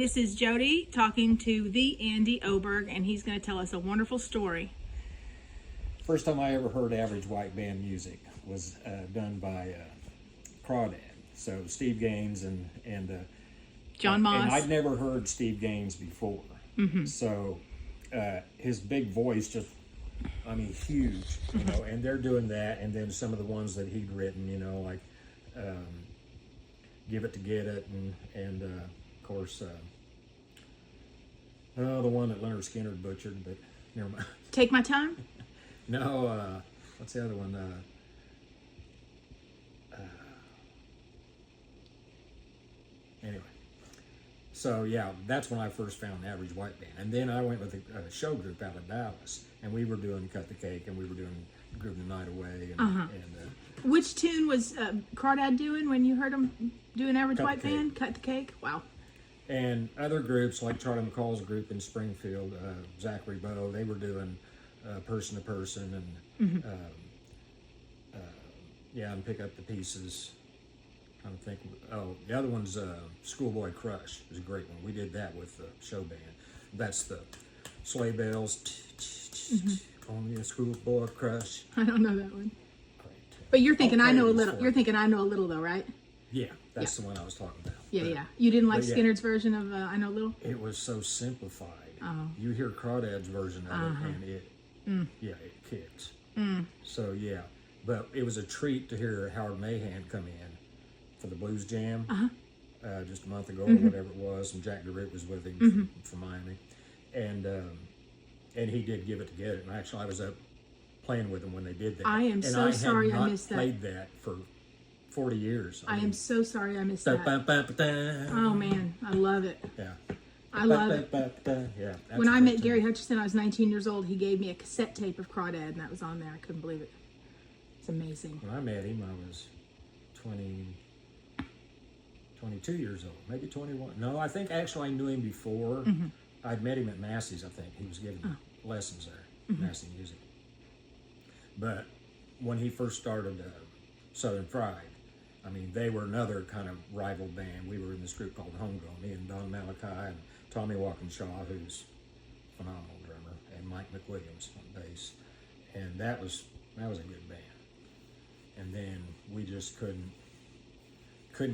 This is Jody talking to the Andy Oberg, and he's going to tell us a wonderful story. First time I ever heard average white band music was done by Crawdad. So Steve Gaines and John Moss. And I'd never heard Steve Gaines before. Mm-hmm. So his big voice just, I mean, huge, you know, and they're doing that. And then some of the ones that he'd written, you know, like Give It to Get It, and of course, the one that Leonard Skinner butchered, but never mind. Take My Time? No, what's the other one? Anyway, so yeah, that's when I first found Average White Band. And then I went with a show group out of Dallas, and we were doing Cut the Cake, and we were doing Groove the Night Away. Which tune was Crawdad doing when you heard him doing Average White Band? Cut the Cake? Wow. And other groups like Charlie McCall's group in Springfield, Zachary Bowe, they were doing Person to Person and and Pick Up the Pieces. I'm trying to think. Oh, the other one's Schoolboy Crush. It was a great one. We did that with the show band. That's the sleigh bells. Only a schoolboy crush. I don't know that one. Great. But you're thinking I know a little. You're thinking I know a little though, right? Yeah, that's the one I was talking about. Yeah. You didn't like Skinner's version of I Know a Little? It was so simplified. Oh. You hear Crawdad's version of it, and it kicks. So yeah, but it was a treat to hear Howard Mahan come in for the Blues Jam just a month ago or whatever it was, and Jack DeRitt was with him from Miami, and he did Give It to Get It, and actually I was up playing with him when they did that. I am so sorry I missed that. I had not played that for 40 years. I am so sorry I missed that. Oh man, I love it. Yeah. I love it. Yeah. When I met Gary Hutchison, I was 19 years old. He gave me a cassette tape of Crawdad, and that was on there. I couldn't believe it. It's amazing. When I met him, I was 22 years old, maybe 21. No, I think actually I knew him before. I'd met him at Massey's, I think. He was giving lessons there, Massey Music. But when he first started Southern Fried, I mean, they were another kind of rival band. We were in this group called Homegrown, me and Don Malachi and Tommy Walkinshaw, who's a phenomenal drummer, and Mike McWilliams on bass. And that was a good band. And then we just couldn't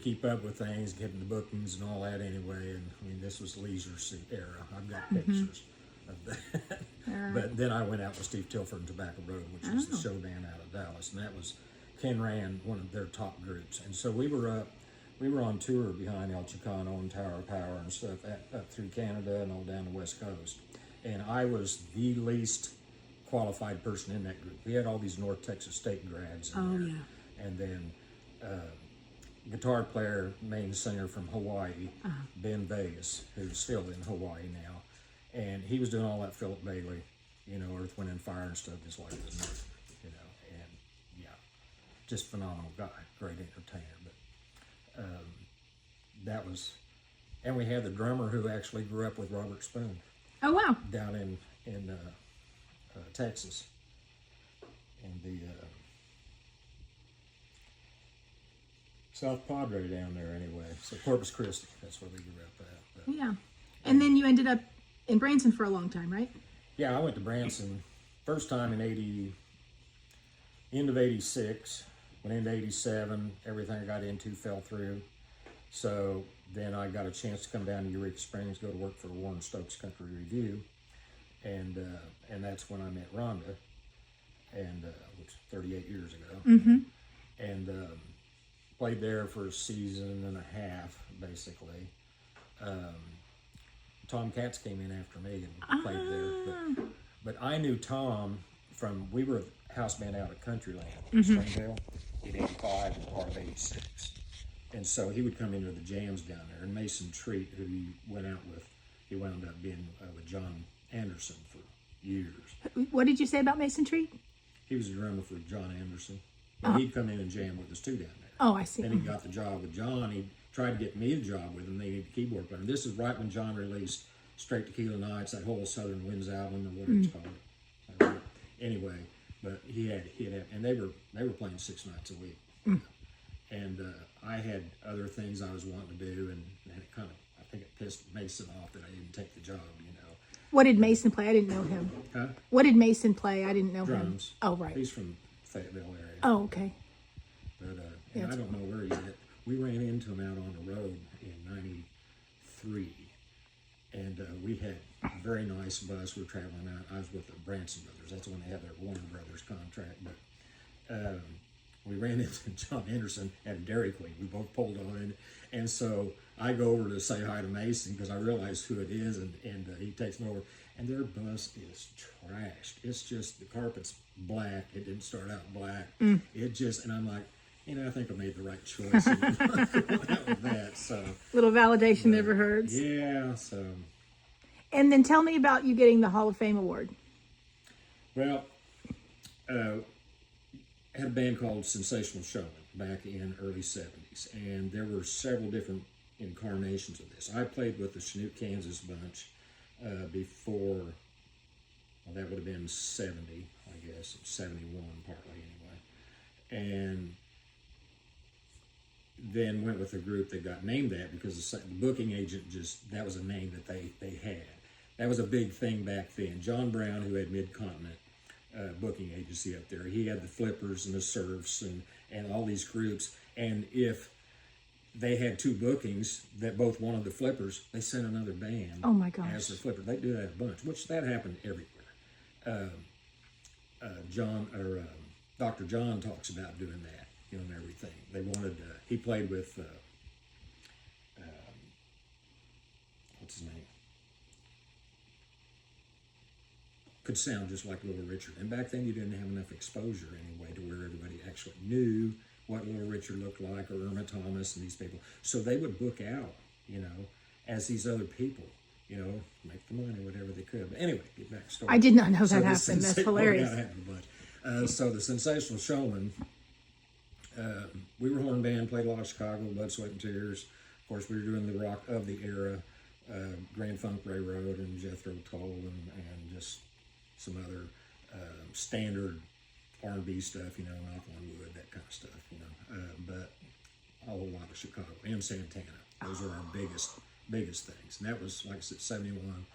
keep up with things, getting the bookings and all that anyway. And I mean, this was Leisure Suit era. I've got pictures of that. But then I went out with Steve Tilford and Tobacco Road, which was the show band out of Dallas, and that was Ken ran one of their top groups. And so we were on tour behind El Chicano and Tower of Power and stuff up through Canada and all down the West Coast. And I was the least qualified person in that group. We had all these North Texas State grads in there. Yeah. And then guitar player, main singer from Hawaii, Ben Vegas, who's still in Hawaii now. And he was doing all that Philip Bailey, you know, Earth, Wind, and Fire and stuff, just like his name, you know. And yeah, just phenomenal guy, great entertainer. But that was, and we had the drummer who actually grew up with Robert Spoon. Oh wow! Down in Texas, and the South Padre down there anyway. So Corpus Christi, that's where we grew up at. But, yeah, and then you ended up in Branson for a long time, right? Yeah, I went to Branson first time in end of 86, went into 87, everything I got into fell through. So then I got a chance to come down to Eureka Springs, go to work for Warren Stokes Country Review, and that's when I met Rhonda, and which 38 years ago, and played there for a season and a half, basically. Tom Katz came in after me and played there, but I knew Tom from, we were a house band out at Countryland in Springville in 85 and part of 86. And so he would come into the jams down there. And Mason Treat, who he went out with, he wound up being with John Anderson for years. What did you say about Mason Treat? He was a drummer for John Anderson. But he'd come in and jam with us too down there. Oh, I see. Then he got the job with John. He tried to get me a job with him. They needed a keyboard player. And this is right when John released Straight Tequila Nights, that whole Southern Winds album, or whatever it's called. Anyway, but he had, and they were playing 6 nights a week. And I had other things I was wanting to do, and it kind of, I think it pissed Mason off that I didn't take the job, you know. What did Mason play? I didn't know him. Huh? What did Mason play? I didn't know Drums. him. Oh, right. He's from Fayetteville area. Oh, okay. But and I don't know where he is. We ran into him out on the road in '93, and we had a very nice bus. We were traveling out. I was with the Branson brothers. That's when they had their Warner Brothers contract. But we ran into John Anderson at Dairy Queen. We both pulled on, and so I go over to say hi to Mason because I realize who it is, and he takes me over. And their bus is trashed. It's just the carpet's black. It didn't start out black. It just, and I'm like, you know, I think I made the right choice. And going out with that, so Little validation never hurts. yeah. So And then tell me about you getting the Hall of Fame award. well, had a band called Sensational Showman back in early '70s, and there were several different incarnations of this. I played with the Chinook, Kansas bunch before. Well, that would have been '70, I guess, '71 partly anyway, and then went with a group that got named that because the booking agent that was a name that they had. That was a big thing back then. John Brown, who had Mid-Continent booking agency up there, he had the Flippers and the Surfs and all these groups. And if they had two bookings that both wanted the Flippers, they sent another band. Oh my gosh. As the Flipper. They do that a bunch, which that happened everywhere. Dr. John talks about doing that, you know, and everything. They wanted, he played with, what's his name? Could sound just like Little Richard. And back then you didn't have enough exposure anyway to where everybody actually knew what Little Richard looked like, or Irma Thomas and these people. So they would book out, you know, as these other people, you know, make the money, whatever they could. But anyway, get back to story. I did not know So that the happened. That's sensa- hilarious. Yeah, it happened a bunch. So the Sensational Showman, we were a horn band, played a lot of Chicago, Blood, Sweat, and Tears. Of course, we were doing the rock of the era, Grand Funk Railroad and Jethro Tull and just some other standard R&B stuff, you know, Knock on Wood, that kind of stuff, you know. But a whole lot of Chicago and Santana. Those were our biggest things. And that was, like I said, 71.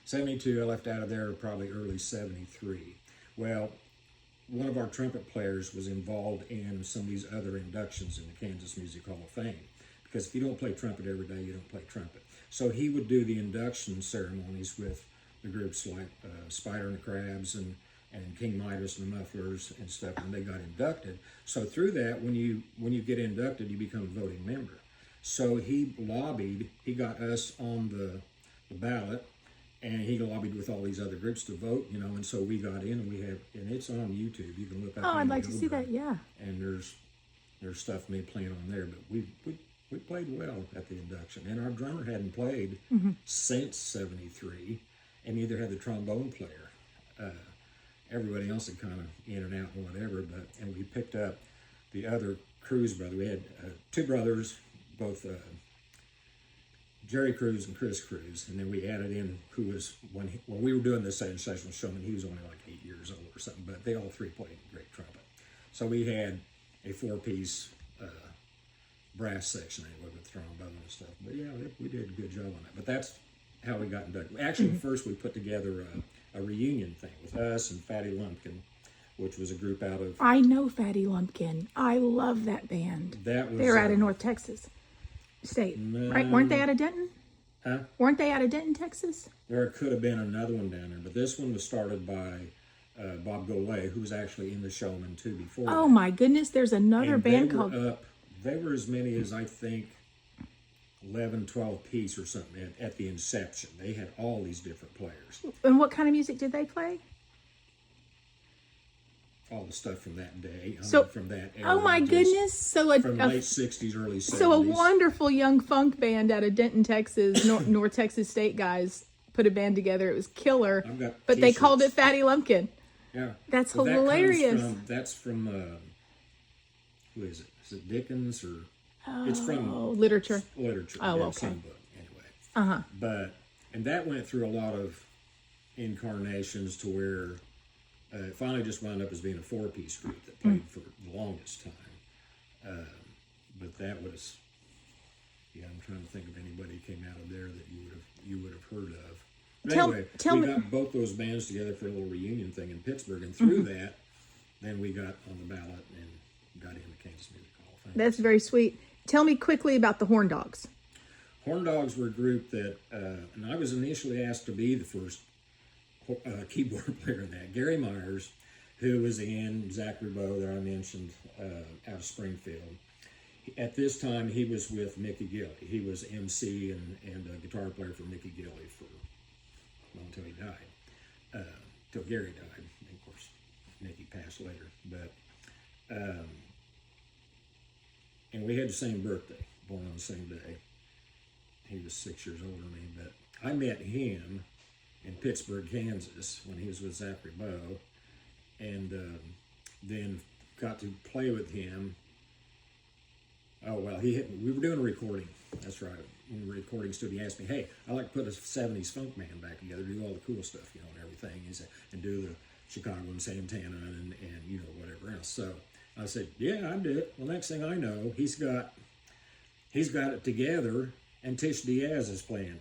72, I left out of there probably early 73. Well, one of our trumpet players was involved in some of these other inductions in the Kansas Music Hall of Fame. Because if you don't play trumpet every day, you don't play trumpet. So he would do the induction ceremonies with the groups like Spider and the Crabs and King Midas and the Mufflers and stuff when they got inducted. So through that, when you get inducted, you become a voting member. So he got us on the ballot, and he lobbied with all these other groups to vote, you know, and so we got in, and it's on YouTube. You can look up. Oh, I'd like to see that, yeah. And there's stuff me playing on there, but we played well at the induction, and our drummer hadn't played since '73, and neither had the trombone player. Everybody else had kind of in and out and whatever, and we picked up the other Cruz brother. We had two brothers, both Jerry Cruz and Chris Cruz, and then we added in who was, when we were doing this Sensational Showman, he was only like 8 years old or something, but they all three played great trumpet. So we had a four-piece brass section anyway with trombone and stuff. But yeah, we did a good job on that. But that's how we got inducted. Actually, first we put together a reunion thing with us and Fatty Lumpkin, which was a group out of... I know Fatty Lumpkin. I love that band. They're out of North Texas State, right? Weren't they out of Denton? Huh? Weren't they out of Denton, Texas? There could have been another one down there, but this one was started by Bob Golay, who was actually in the Showman too before. Oh that. my goodness, there's another And band they were called... They were as many as, I think, 11, 12 piece or something at the inception. They had all these different players. And what kind of music did they play? All the stuff from that day, from that era. Oh my goodness! So from late 60s, early 70s. So a wonderful young funk band out of Denton, Texas, North Texas State guys put a band together. It was killer, I've got but they t-shirts. called it Fatty Lumpkin. Yeah, That's Well, hilarious. That's from who is it? Is it Dickens or? It's from Literature. Literature. Oh, yeah, okay. Some book anyway. And that went through a lot of incarnations to where it finally just wound up as being a four-piece group that played for the longest time. But that was, Yeah, I'm trying to think of anybody who came out of there that you would have heard of. But Tell anyway, we me. got both those bands together for a little reunion thing in Pittsburgh, and through that, then we got on the ballot and got into Kansas Music Hall of Fame. That's very sweet. Tell me quickly about the Horn Dogs. Horn Dogs were a group that, and I was initially asked to be the first keyboard player in that. Gary Myers, who was in Zachary Bowe that I mentioned out of Springfield. At this time, he was with Mickey Gilley. He was MC and a guitar player for Mickey Gilley until he died, till Gary died. And of course, Mickey passed later. But and we had the same birthday, born on the same day. He was 6 years older than me. But I met him in Pittsburgh, Kansas, when he was with Zachary Bowe, and then got to play with him. Oh, well, we were doing a recording. That's right. In the recording studio, he asked me, hey, I'd like to put a 70s funk band back together, do all the cool stuff, and everything. He said, and do the Chicago and Santana and whatever else. So I said, yeah, I'd do it. Well, next thing I know, he's got it together, and Tish Diaz is playing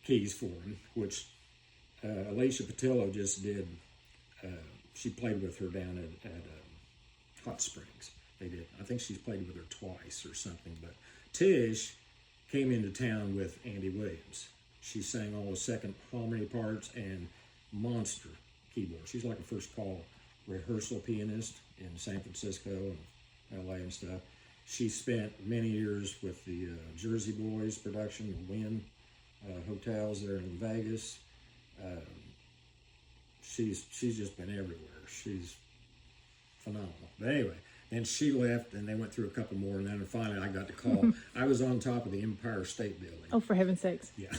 keys for him, which Alicia Patillo just did. She played with her down at Hot Springs. They did. I think she's played with her twice or something. But Tish came into town with Andy Williams. She sang all the second harmony parts and monster keyboard. She's like a first call rehearsal pianist in San Francisco and LA and stuff. She spent many years with the Jersey Boys production, the Wynn hotels there in Vegas. She's just been everywhere. She's phenomenal. But anyway, then she left, and they went through a couple more, and then finally I got the call. I was on top of the Empire State Building. Oh, for heaven's sakes. Yeah.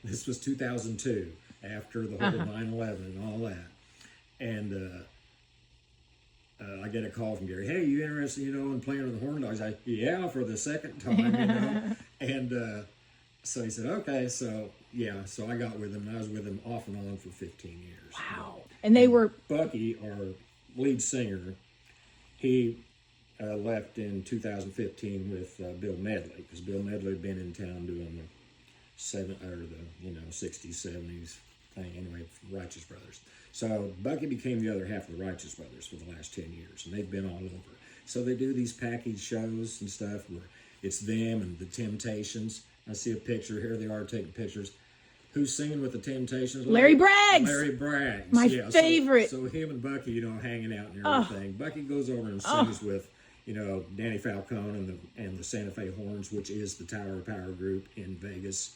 This was 2002, after the whole 9/11 and all that. And I get a call from Gary. Hey, you interested, in playing with the Horn Dogs? Yeah, for the second time, And so he said, okay. So, yeah, so I got with him, and I was with him off and on for 15 years. Wow. And they were... Bucky, our lead singer, he left in 2015 with Bill Medley, because Bill Medley had been in town doing the 60s, 70s thing, anyway, Righteous Brothers. So Bucky became the other half of the Righteous Brothers for the last 10 years, and they've been all over. So they do these package shows and stuff where it's them and the Temptations. I see a picture, here they are taking pictures. Who's singing with the Temptations? Larry Braggs. Larry Braggs. My favorite. So him and Bucky, hanging out and everything. Bucky goes over and sings with, Danny Falcone and the Santa Fe Horns, which is the Tower of Power group in Vegas.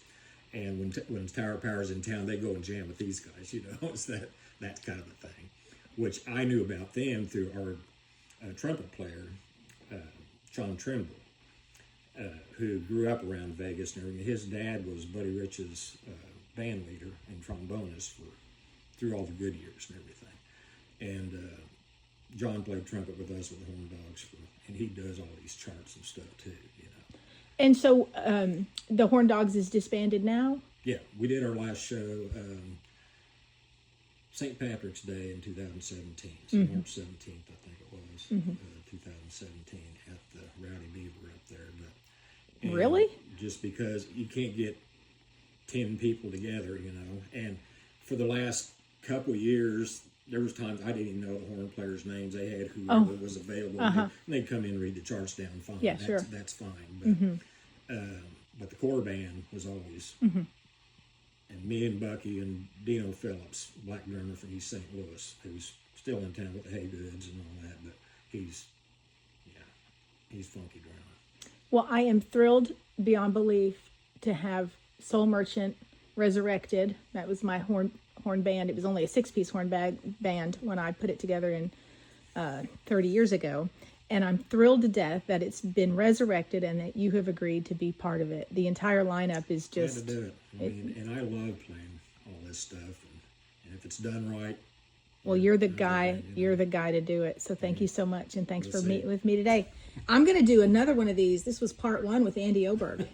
And when Tower of Power's in town, they go and jam with these guys. It's that kind of a thing, which I knew about them through our trumpet player, John Trimble, who grew up around Vegas and everything. His dad was Buddy Rich's band leader and trombonist through all the good years and everything. And John played trumpet with us with the Horn Dogs, and he does all these charts and stuff too. And so the Horn Dogs is disbanded now? Yeah, we did our last show St. Patrick's Day in 2017, so March 17th, I think it was, 2017 at the Rowdy Beaver up there. But really? Just because you can't get 10 people together, and for the last couple years, there was times I didn't even know the horn players' names. They had whoever was available, and they'd come in and read the charts down fine. Yeah, sure. That's fine. But the core band was always, and me and Bucky and Dino Phillips, black drummer from East St. Louis, who's still in town with the Haygoods and all that, but he's funky drummer. Well, I am thrilled beyond belief to have Soul Merchant resurrected. That was my horn band. It was only a 6-piece horn band when I put it together in 30 years ago. And I'm thrilled to death that it's been resurrected and that you have agreed to be part of it. The entire lineup is just... Glad to do it. And I love playing all this stuff. And if it's done right... Well, you're the guy. You're the guy to do it. So thank you so much. And thanks for meeting with me today. I'm going to do another one of these. This was part 1 with Andy Oberg.